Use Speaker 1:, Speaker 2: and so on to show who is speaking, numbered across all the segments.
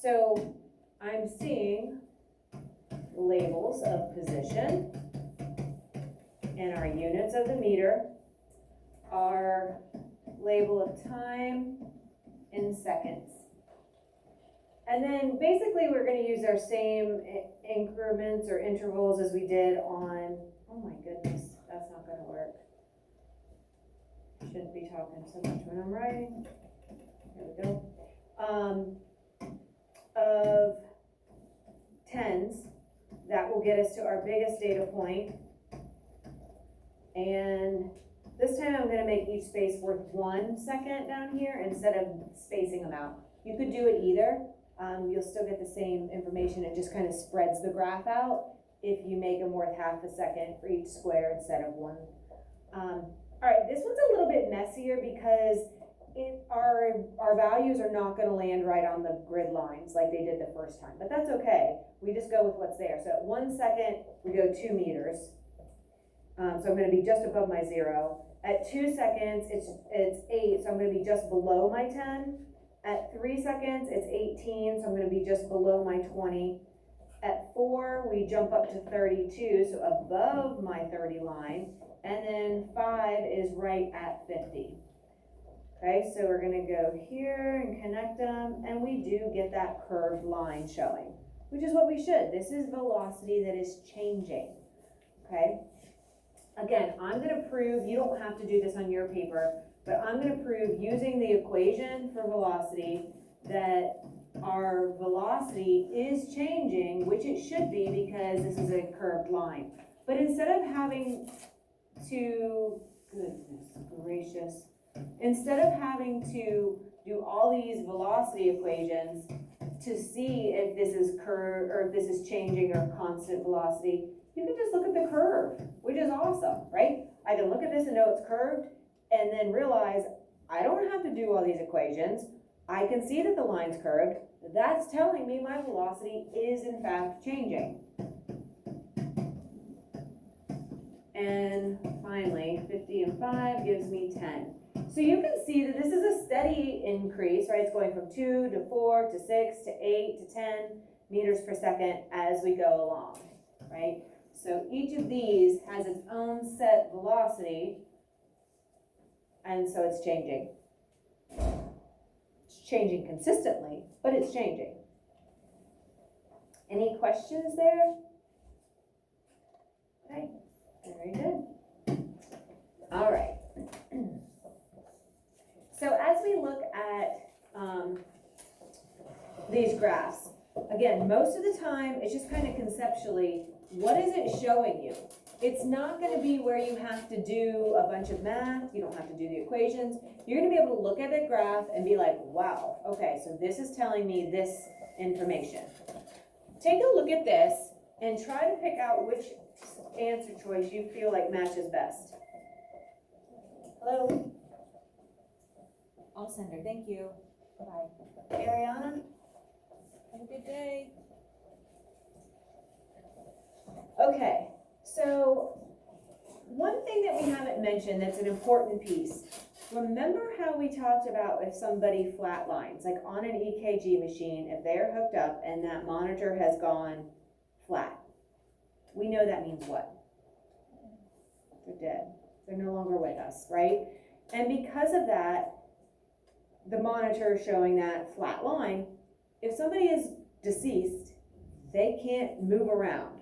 Speaker 1: So I'm seeing labels of position and our units of the meter, our label of time in seconds. And then basically we're going to use our same increments or intervals as we did on, oh my goodness, that's not going to work. Shouldn't be talking so much when I'm writing. There we go. Of tens, that will get us to our biggest data point. And this time I'm going to make each space worth 1 second down here instead of spacing them out. You could do it either. You'll still get the same information. It just kind of spreads the graph out if you make them worth half a second for each square instead of 1. All right, this one's a little bit messier because our values are not going to land right on the grid lines like they did the first time, but that's okay. We just go with what's there. So at 1 second, we go 2 meters. So I'm going to be just above my 0. At 2 seconds, it's 8, so I'm going to be just below my 10. At 3 seconds, it's 18, so I'm going to be just below my 20. At 4, we jump up to 32, so above my 30 line. And then 5 is right at 50. Okay, so we're going to go here and connect them, and we do get that curved line showing, which is what we should. This is velocity that is changing. Okay, again, I'm going to prove, you don't have to do this on your paper, but I'm going to prove using the equation for velocity that our velocity is changing, which it should be because this is a curved line. But instead of having to, goodness gracious, instead of having to do all these velocity equations to see if this is curved or if this is changing or constant velocity, you can just look at the curve, which is awesome, right? I can look at this and know it's curved and then realize I don't have to do all these equations. I can see that the line's curved. That's telling me my velocity is in fact changing. And finally, 50 and 5 gives me 10. So you can see that this is a steady increase, right? It's going from 2 to 4 to 6 to 8 to 10 meters per second as we go along, right? So each of these has its own set velocity, and so it's changing. It's changing consistently, but it's changing. Any questions there? Okay, very good. All right. So as we look at these graphs, again, most of the time, it's just kind of conceptually, what is it showing you? It's not going to be where you have to do a bunch of math. You don't have to do the equations. You're going to be able to look at a graph and be like, wow, okay, so this is telling me this information. Take a look at this and try to pick out which answer choice you feel like matches best. Hello?
Speaker 2: I'll send her. Thank you. Bye.
Speaker 1: Ariana?
Speaker 2: Have a good day.
Speaker 1: Okay, so one thing that we haven't mentioned that's an important piece. Remember how we talked about if somebody flatlines, like on an EKG machine, if they're hooked up and that monitor has gone flat, we know that means what? They're dead. They're no longer with us, right? And because of that, the monitor showing that flat line, if somebody is deceased, they can't move around,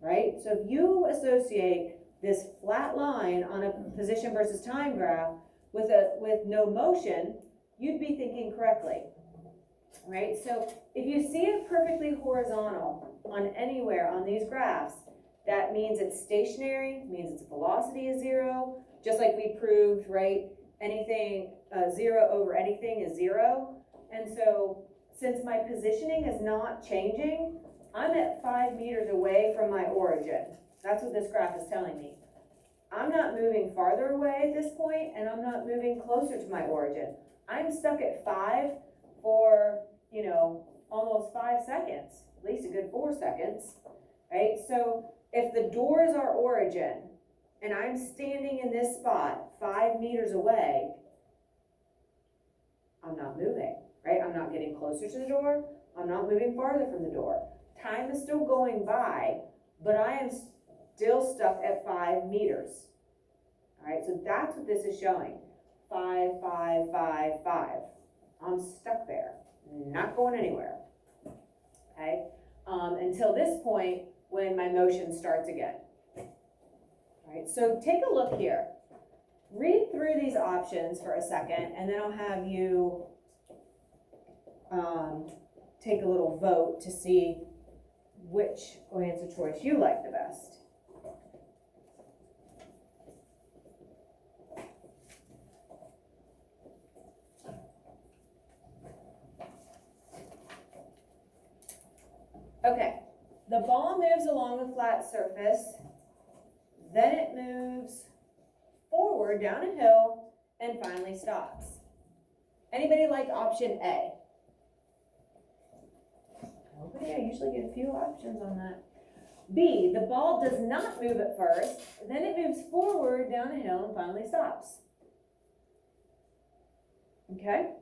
Speaker 1: right? So if you associate this flat line on a position versus time graph with no motion, you'd be thinking correctly, right? So if you see it perfectly horizontal on anywhere on these graphs, that means it's stationary, means its velocity is 0, just like we proved, right? Anything 0 over anything is 0. And so since my positioning is not changing, I'm at 5 meters away from my origin. That's what this graph is telling me. I'm not moving farther away at this point, and I'm not moving closer to my origin. I'm stuck at 5 for, almost 5 seconds, at least a good 4 seconds, right? So if the door is our origin, and I'm standing in this spot 5 meters away, I'm not moving, right? I'm not getting closer to the door. I'm not moving farther from the door. Time is still going by, but I am still stuck at 5 meters. All right, so that's what this is showing. 5, 5, 5, 5. I'm stuck there, not going anywhere. Okay, until this point when my motion starts again. All right, so take a look here. Read through these options for a second, and then I'll have you take a little vote to see which answer choice you like the best. Okay, the ball moves along a flat surface, then it moves forward down a hill and finally stops. Anybody like option A? Nobody, I usually get a few options on that. B, the ball does not move at first, then it moves forward down a hill and finally stops. Okay?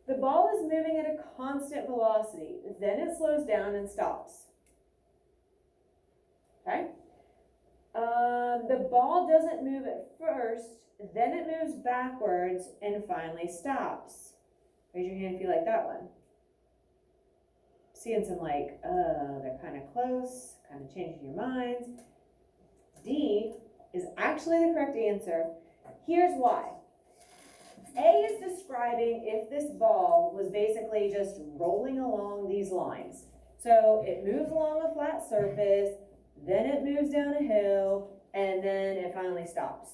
Speaker 1: The ball is moving at a constant velocity, then it slows down and stops. Okay? The ball doesn't move at first, then it moves backwards and finally stops. Raise your hand if you like that one. Seeing some like, they're kind of close, kind of changing your minds. D is actually the correct answer. Here's why. A is describing if this ball was basically just rolling along these lines. So it moves along a flat surface, then it moves down a hill, and then it finally stops.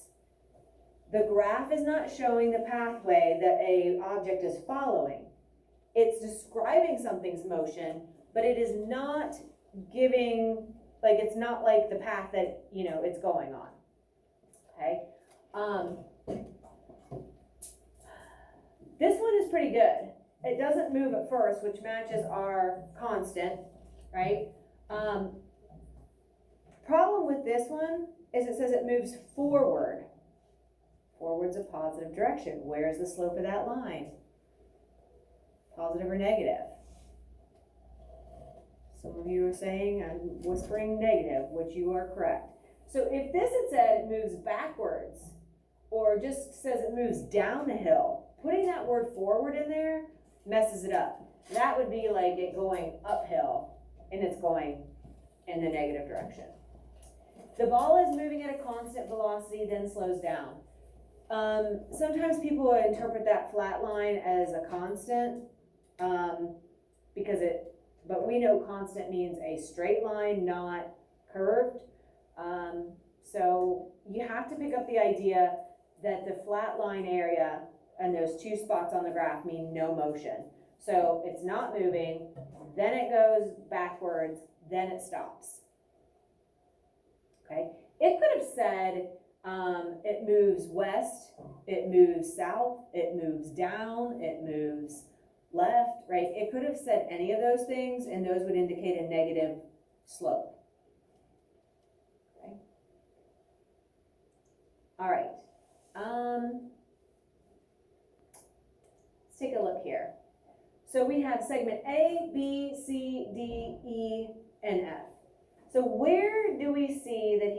Speaker 1: The graph is not showing the pathway that an object is following. It's describing something's motion, but it is not giving, like, it's not like the path that, it's going on. Okay? This one is pretty good. It doesn't move at first, which matches our constant, right? Problem with this one is it says it moves forward. Forward's a positive direction. Where's the slope of that line? Positive or negative? Some of you are saying, I'm whispering negative, which you are correct. So if this had said it moves backwards, or just says it moves down a hill, putting that word forward in there messes it up. That would be like it going uphill, and it's going in the negative direction. The ball is moving at a constant velocity, then slows down. Sometimes people interpret that flat line as a constant, but we know constant means a straight line, not curved. So you have to pick up the idea that the flat line area and those 2 spots on the graph mean no motion. So it's not moving, then it goes backwards, then it stops. Okay? It could have said it moves west, it moves south, it moves down, it moves left, right? It could have said any of those things, and those would indicate a negative slope. Okay? All right. Let's take a look here. So we have segment A, B, C, D, E, and F. So where do we see that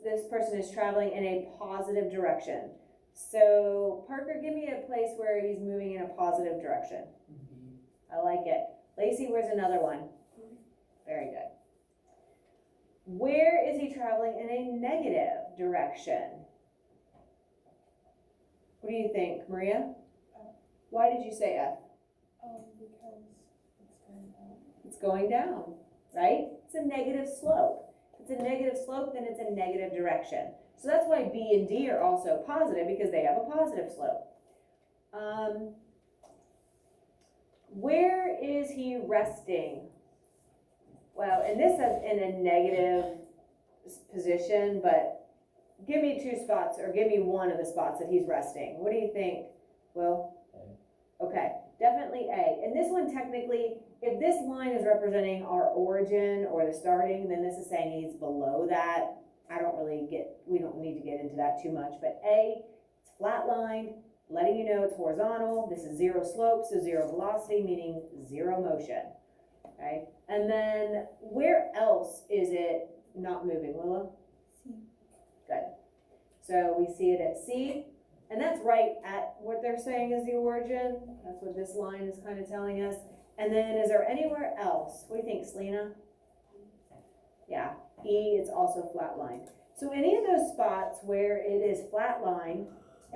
Speaker 1: this person is traveling in a positive direction? So Parker, give me a place where he's moving in a positive direction. I like it. Lacey, where's another one? Very good. Where is he traveling in a negative direction? What do you think, Maria? Why did you say F?
Speaker 2: Because it's going down.
Speaker 1: It's going down, right? It's a negative slope. If it's a negative slope, then it's a negative direction. So that's why B and D are also positive, because they have a positive slope. Where is he resting? Well, and this is in a negative position, but give me 2 spots, or give me one of the spots that he's resting. What do you think, Will? Okay, definitely A. And this one, technically, if this line is representing our origin or the starting, then this is saying he's below that. We don't need to get into that too much, but A, it's flat line, letting you know it's horizontal. This is zero slope, so zero velocity, meaning zero motion. Okay, and then where else is it not moving, Willa?
Speaker 2: C.
Speaker 1: Good. So we see it at C, and that's right at what they're saying is the origin. That's what this line is kind of telling us. And then is there anywhere else? What do you think, Selena? Yeah, E, it's also flat line. So any of those spots where it is flat line,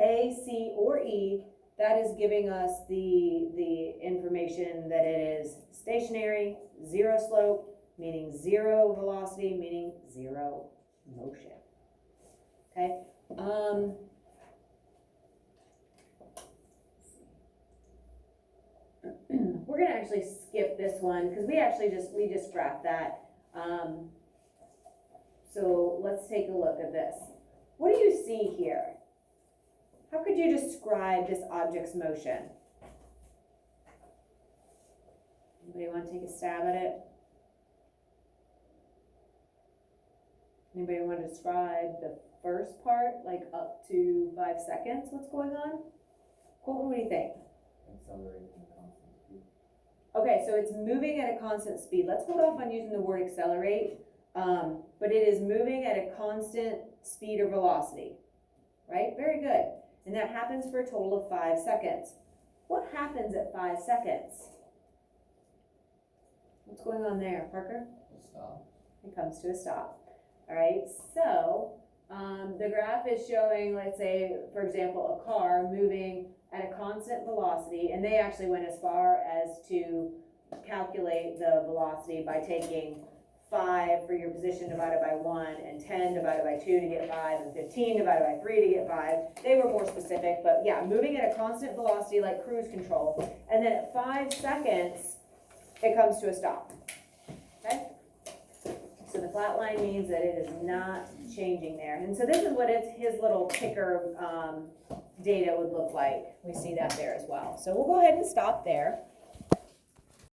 Speaker 1: A, C, or E, that is giving us the information that it is stationary, zero slope, meaning zero velocity, meaning zero motion. Okay. We're gonna actually skip this one because we just graphed that. So let's take a look at this. What do you see here? How could you describe this object's motion? Anybody want to take a stab at it? Anybody want to describe the first part, like up to 5 seconds? What's going on? Colton, what do you think?
Speaker 3: Accelerating constant speed.
Speaker 1: Okay, so it's moving at a constant speed. Let's hold off on using the word accelerate, but it is moving at a constant speed or velocity, right? Very good. And that happens for a total of 5 seconds. What happens at 5 seconds? What's going on there, Parker?
Speaker 3: Stop.
Speaker 1: It comes to a stop. All right, so the graph is showing, let's say, for example, a car moving at a constant velocity, and they actually went as far as to calculate the velocity by taking 5 for your position divided by 1, and 10 divided by 2 to get 5, and 15 divided by 3 to get 5. They were more specific, but yeah, moving at a constant velocity like cruise control, and then at 5 seconds, it comes to a stop. Okay? So the flat line means that it is not changing there. And so this is what his little ticker data would look like. We see that there as well. So we'll go ahead and stop there.